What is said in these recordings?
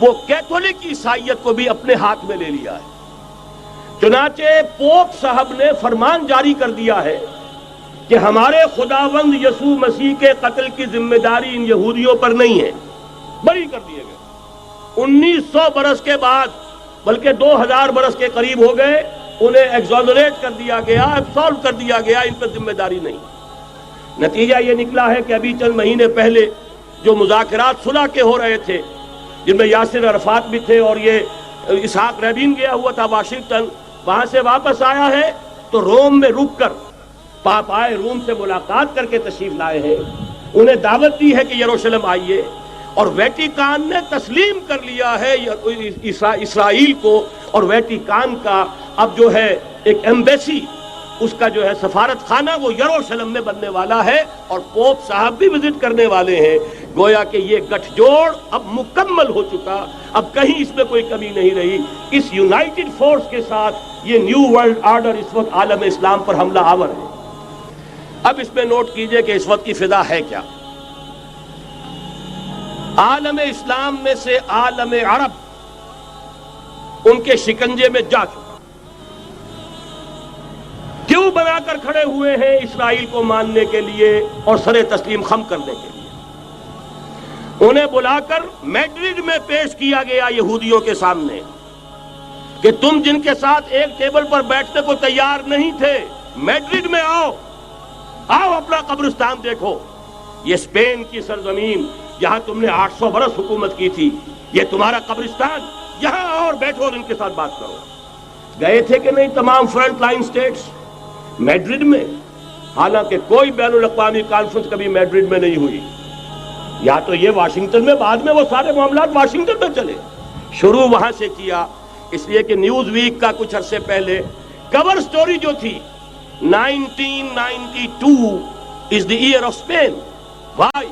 وہ کیتھولک عیسائیت کو بھی اپنے ہاتھ میں لے لیا ہے۔ چنانچہ پوپ صاحب نے فرمان جاری کر دیا ہے کہ ہمارے خداوند یسوع مسیح کے قتل کی ذمہ داری ان یہودیوں پر نہیں ہے، بری کر دیے گئے۔ 1900 برس کے بعد، بلکہ 2000 برس کے قریب ہو گئے، انہیں ایگزونریٹ کر دیا گیا، ایبسالو کر دیا گیا، ان پر ذمہ داری نہیں۔ نتیجہ یہ نکلا ہے کہ ابھی چند مہینے پہلے جو مذاکرات صلح کے ہو رہے تھے، جن میں یاسر عرفات بھی تھے اور یہ اسحاق رابین گیا ہوا تھا واشنگٹن، وہاں سے واپس آیا ہے تو روم میں رک کر پاپائے روم سے ملاقات کر کے تشریف لائے ہیں، انہیں دعوت دی ہے کہ یروشلم آئیے، اور ویٹیکان نے تسلیم کر لیا ہے اسرائیل کو، اور ویٹیکان کا اب جو ہے ایک ایمبیسی، اس کا جو ہے سفارت خانہ وہ یروشلم میں بننے والا ہے، اور پوپ صاحب بھی وزٹ کرنے والے ہیں۔ گویا کہ یہ گٹھ جوڑ اب مکمل ہو چکا، اب کہیں اس میں کوئی کمی نہیں رہی۔ اس یونائٹڈ فورس کے ساتھ یہ نیو ورلڈ آرڈر اس وقت عالم اسلام پر حملہ آور ہے۔ اب اس میں نوٹ کیجئے کہ اس وقت کی فضا ہے کیا۔ عالم اسلام میں سے عالم عرب ان کے شکنجے میں جا چکا، کیوں بنا کر کھڑے ہوئے ہیں اسرائیل کو ماننے کے لیے اور سر تسلیم خم کرنے کے لیے۔ انہیں بلا کر میڈرڈ میں پیش کیا گیا یہودیوں کے سامنے کہ تم جن کے ساتھ ایک ٹیبل پر بیٹھنے کو تیار نہیں تھے، میڈرڈ میں آؤ، آؤ اپنا قبرستان دیکھو، یہ اسپین کی سرزمین جہاں تم نے 800 برس حکومت کی تھی، یہ تمہارا قبرستان، یہاں آؤ اور بیٹھو اور ان کے ساتھ بات کرو۔ گئے تھے کہ نہیں تمام فرنٹ لائن سٹیٹس میڈرڈ میں؟ حالانکہ کوئی بین الاقوامی کانفرنس کبھی میڈرڈ میں نہیں ہوئی، یا تو یہ واشنگٹن میں، بعد میں وہ سارے معاملات واشنگٹن میں چلے، شروع وہاں سے کیا۔ اس لیے کہ نیوز ویک کا کچھ عرصے پہلے کور سٹوری جو تھی 1992 is the year of Spain. Why?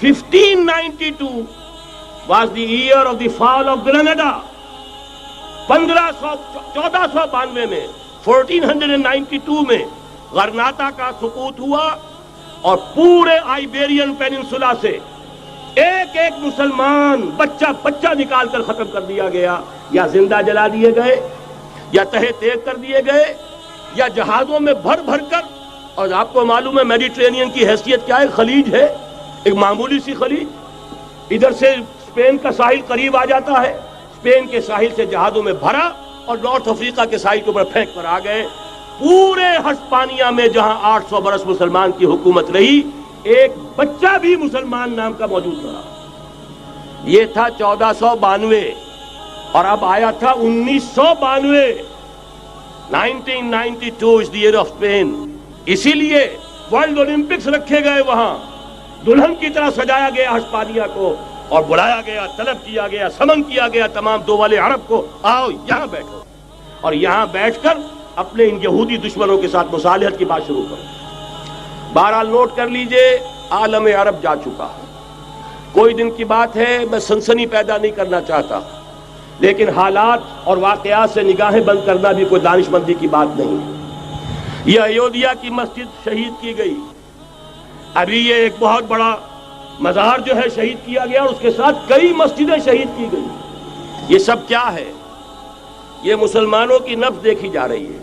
1592 was the year of the fall of Granada. 1492 میں 1492 میں غرناطہ کا سقوط ہوا، اور پورے آئیبیرین پیننسولا سے ایک ایک مسلمان بچہ بچہ نکال کر ختم کر دیا گیا، یا زندہ جلا دیے گئے، یا تہہ تیغ کر دیے گئے، یا جہازوں میں بھر بھر کر۔ اور آپ کو معلوم ہے میڈیٹرینین کی حیثیت کیا ہے، خلیج ہے، ایک معمولی سی خلیج، ادھر سے اسپین کا ساحل قریب آ جاتا ہے، اسپین کے ساحل سے جہازوں میں بھرا اور نارتھ افریقہ کے ساحل کے اوپر پھینک کر آ گئے۔ پورے ہسپانیہ میں جہاں 800 برس مسلمان کی حکومت رہی، ایک بچہ بھی مسلمان نام کا موجود رہا۔ یہ تھا 1492، اور اب آیا تھا 1992۔ 1992 is the year of Spain۔ اسی لیے ورلڈ اولمپکس رکھے گئے، وہاں دلہن کی طرح سجایا گیا ہسپانیہ کو، اور بلایا گیا، طلب کیا گیا، سمن کیا گیا تمام دول عرب کو، آؤ یہاں بیٹھو، اور یہاں بیٹھ کر اپنے ان یہودی دشمنوں کے ساتھ مصالحت کی بات شروع کرو۔ بہرحال نوٹ کر لیجئے، عالم عرب جا چکا۔ کوئی دن کی بات ہے، میں سنسنی پیدا نہیں کرنا چاہتا، لیکن حالات اور واقعات سے نگاہیں بند کرنا بھی کوئی دانشمندی کی بات نہیں ہے۔ یہ ایودھیا کی مسجد شہید کی گئی، ابھی یہ ایک بہت بڑا مزار جو ہے شہید کیا گیا، اور اس کے ساتھ کئی مسجدیں شہید کی گئی۔ یہ سب کیا ہے؟ یہ مسلمانوں کی نفس دیکھی جا رہی ہے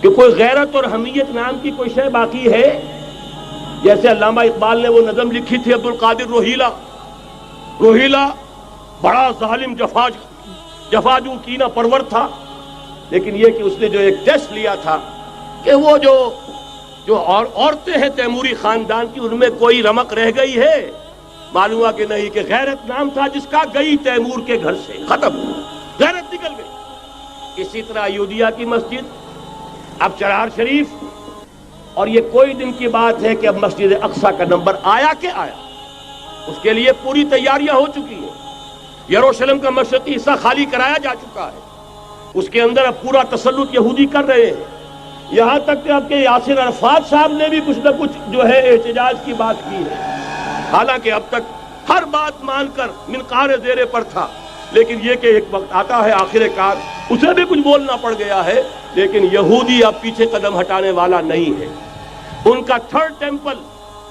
کہ کوئی غیرت اور حمیت نام کی کوئی شے باقی ہے؟ جیسے علامہ اقبال نے وہ نظم لکھی تھی، عبدالقادر روہیلا بڑا ظالم جفاجو کینہ پرور تھا، لیکن یہ کہ اس نے جو ایک ٹیسٹ لیا تھا کہ وہ جو عورتیں ہیں تیموری خاندان کی، ان میں کوئی رمق رہ گئی ہے؟ معلوم ہوا کہ نہیں، کہ غیرت نام تھا جس کا گئی تیمور کے گھر سے، ختم، غیرت نکل گئی۔ اسی طرح ایودھیا کی مسجد، اب چرار شریف، اور یہ کوئی دن کی بات ہے کہ اب مسجد اقصیٰ کا نمبر آیا کہ آیا، اس کے لیے پوری تیاریاں ہو چکی ہیں۔ یروشلم کا مشرقی حصہ خالی کرایا جا چکا ہے، اس کے اندر اب پورا تسلط یہودی کر رہے ہیں، یہاں تک کہ اب کے یاسر عرفات صاحب نے بھی کچھ نہ کچھ جو ہے احتجاج کی بات کی ہے، حالانکہ اب تک ہر بات مان کر منقار زیرے پر تھا، لیکن یہ کہ ایک وقت آتا ہے آخر کار اسے بھی کچھ بولنا پڑ گیا ہے۔ لیکن یہودی اب پیچھے قدم ہٹانے والا نہیں ہے۔ ان کا تھرڈ ٹیمپل،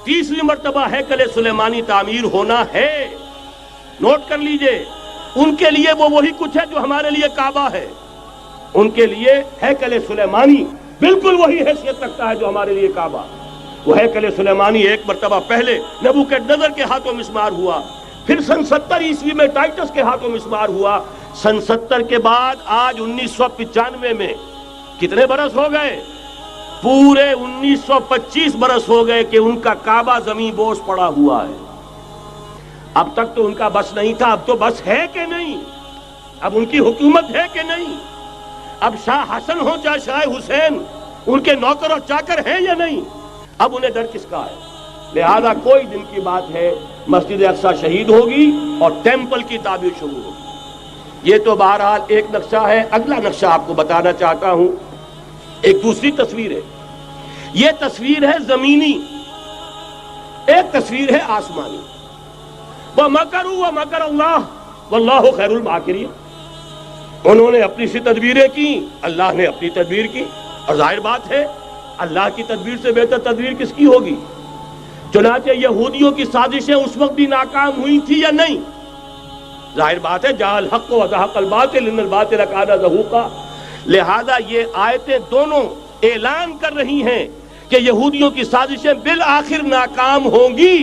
تیسری مرتبہ ہیکل سلیمانی تعمیر ہونا ہے، نوٹ کر لیجئے، ان کے لیے وہ وہی کچھ ہے جو ہمارے لیے کعبہ ہے. ان کے لیے ہیکل سلیمانی بالکل وہی حیثیت رکھتا ہے جو ہمارے لیے کعبہ. وہ ہیکل سلیمانی ایک مرتبہ پہلے نبوکدنضر کے ہاتھوں مسمار ہوا، پھر سن 70 عیسوی میں ٹائٹس کے ہاتھوں مسمار ہوا. سن 70 کے بعد آج 1995 میں کتنے برس ہو گئے؟ پورے 1925 برس ہو گئے کہ ان کا کعبہ زمین بوس پڑا ہوا ہے. اب تک تو ان کا بس نہیں تھا، اب تو بس ہے کہ نہیں؟ اب ان کی حکومت ہے کہ نہیں؟ اب شاہ حسن ہو چاہے شاہ حسین، ان کے نوکر اور چاکر ہیں یا نہیں؟ اب انہیں ڈر کس کا ہے؟ لہذا کوئی دن کی بات ہے مسجد اقصی شہید ہوگی اور ٹیمپل کی تعمیر شروع ہوگی. یہ تو بہرحال ایک نقشہ ہے. اگلا نقشہ آپ کو بتانا چاہتا ہوں، ایک دوسری تصویر ہے. یہ تصویر ہے زمینی، ایک تصویر ہے آسمانی. وَمَكَرُوا وَمَكَرَ اللَّهُ وَاللَّهُ خَيْرُ الْمَاكِرِينَ. انہوں نے اپنی سی تدبیریں کی، اللہ نے اپنی تدبیر کی، اور ظاہر بات ہے اللہ کی تدبیر سے بہتر تدبیر کس کی ہوگی؟ چنانچہ یہودیوں کی سازشیں اس وقت بھی ناکام ہوئی تھی یا نہیں؟ ظاہر بات ہے جاء الحق وزهق الباطل ان الباطل کان زہوقا. لہذا یہ آیتیں دونوں اعلان کر رہی ہیں کہ یہودیوں کی سازشیں بالآخر ناکام ہوں گی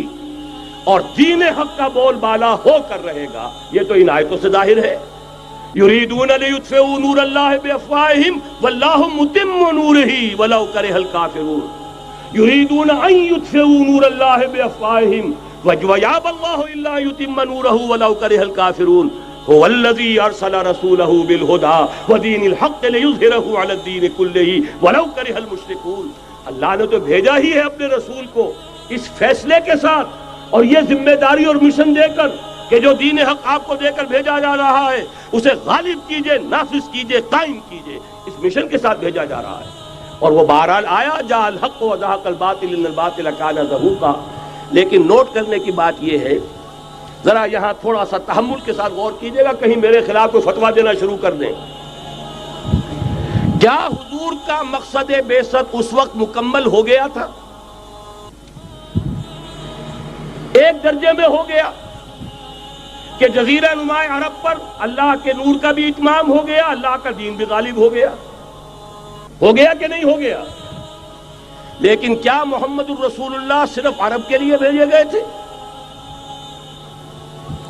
اور دین حق کا بول بالا ہو کر رہے گا. یہ تو ان آیتوں سے ظاہر ہے. یریدون لیطفئوا نور اللہ بافواہہم واللہ متم نورہ ولو کرہ الکافرون. یریدون ان یطفئوا نور اللہ بافواہہم ویابى اللہ الا یتم نورہ ولو کرہ الکافرون. هو الذی ارسل رسولہ بالہدى ودین الحق لیظہرہ علی الدین کلہ ولو کرہ المشرکون. اللہ نے تو بھیجا ہی ہے اپنے رسول کو اس فیصلے کے ساتھ اور یہ ذمہ داری اور مشن دے کر کہ جو دین حق آپ کو دے کر بھیجا جا رہا ہے اسے غالب کیجئے، نافذ کیجئے، قائم کیجئے. اس مشن کے ساتھ بھیجا جا رہا ہے اور وہ بہرحال آیا جاء الحق وزهق الباطل ان الباطل کان زہوقا. لیکن نوٹ کرنے کی بات یہ ہے، ذرا یہاں تھوڑا سا تحمل کے ساتھ غور کیجئے گا، کہیں میرے خلاف کوئی فتویٰ دینا شروع کر دیں. کیا حضور کا مقصد بعثت اس وقت مکمل ہو گیا تھا؟ ایک درجے میں ہو گیا کہ جزیرہ نما عرب پر اللہ کے نور کا بھی اتمام ہو گیا، اللہ کا دین بھی غالب ہو گیا. ہو گیا کہ نہیں ہو گیا؟ لیکن کیا محمد الرسول اللہ صرف عرب کے لیے بھیجے گئے تھے؟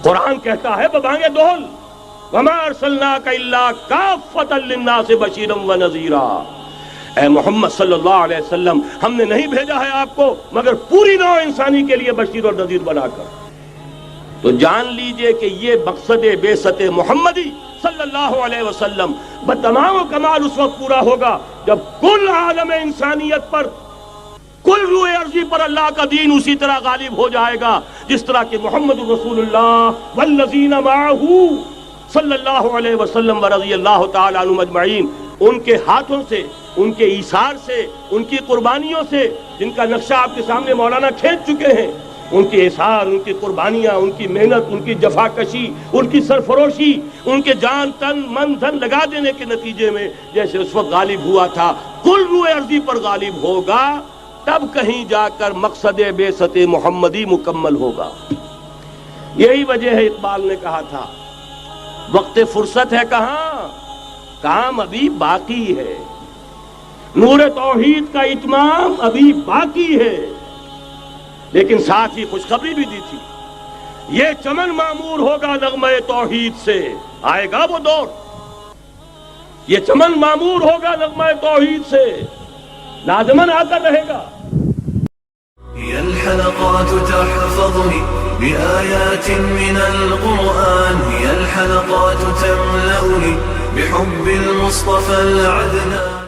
قرآن کہتا ہے ببانگ دول وَمَا أَرْسَلْنَاكَ إِلَّا كَافَّةً لِلنَّاسِ بَشِيرًا وَنَذِيرًا. اے محمد صلی اللہ علیہ وسلم، ہم نے نہیں بھیجا ہے آپ کو مگر پوری نوع انسانی کے لیے بشیر اور نذیر بنا کر. تو جان لیجئے کہ یہ مقصد بعثت محمدی صلی اللہ علیہ وسلم بتمام و کمال اس وقت پورا ہوگا جب کل عالم انسانیت پر، کل روئے ارضی پر اللہ کا دین اسی طرح غالب ہو جائے گا جس طرح کہ محمد رسول اللہ والذین معہ صلی اللہ علیہ وسلم ورضی اللہ تعالی عنہم اجمعین، ان کے ہاتھوں سے، ان کے ایثار سے، ان کی قربانیوں سے، جن کا نقشہ آپ کے سامنے مولانا کھینچ چکے ہیں، ان کے اثار، ان کی قربانیاں، ان کی محنت، ان کی جفا کشی، ان کی سرفروشی، ان کے جان تن من دھن لگا دینے کے نتیجے میں جیسے اس وقت غالب ہوا تھا کل روئے ارضی پر غالب ہوگا، تب کہیں جا کر مقصد بعثت محمدی مکمل ہوگا. یہی وجہ ہے اقبال نے کہا تھا وقت فرصت ہے کہاں، کام ابھی باقی ہے، نور توحید کا اتمام ابھی باقی ہے. لیکن ساتھ ہی خوشخبری بھی دی تھی، یہ چمن معمور ہوگا نغمہ توحید سے. آئے گا وہ دور، یہ چمن معمور ہوگا نغمہ توحید سے، لازماً آتا رہے گا. هي الحلقات تحفظني بآيات من القرآن، هي الحلقات تملأني بحب المصطفى العدنان.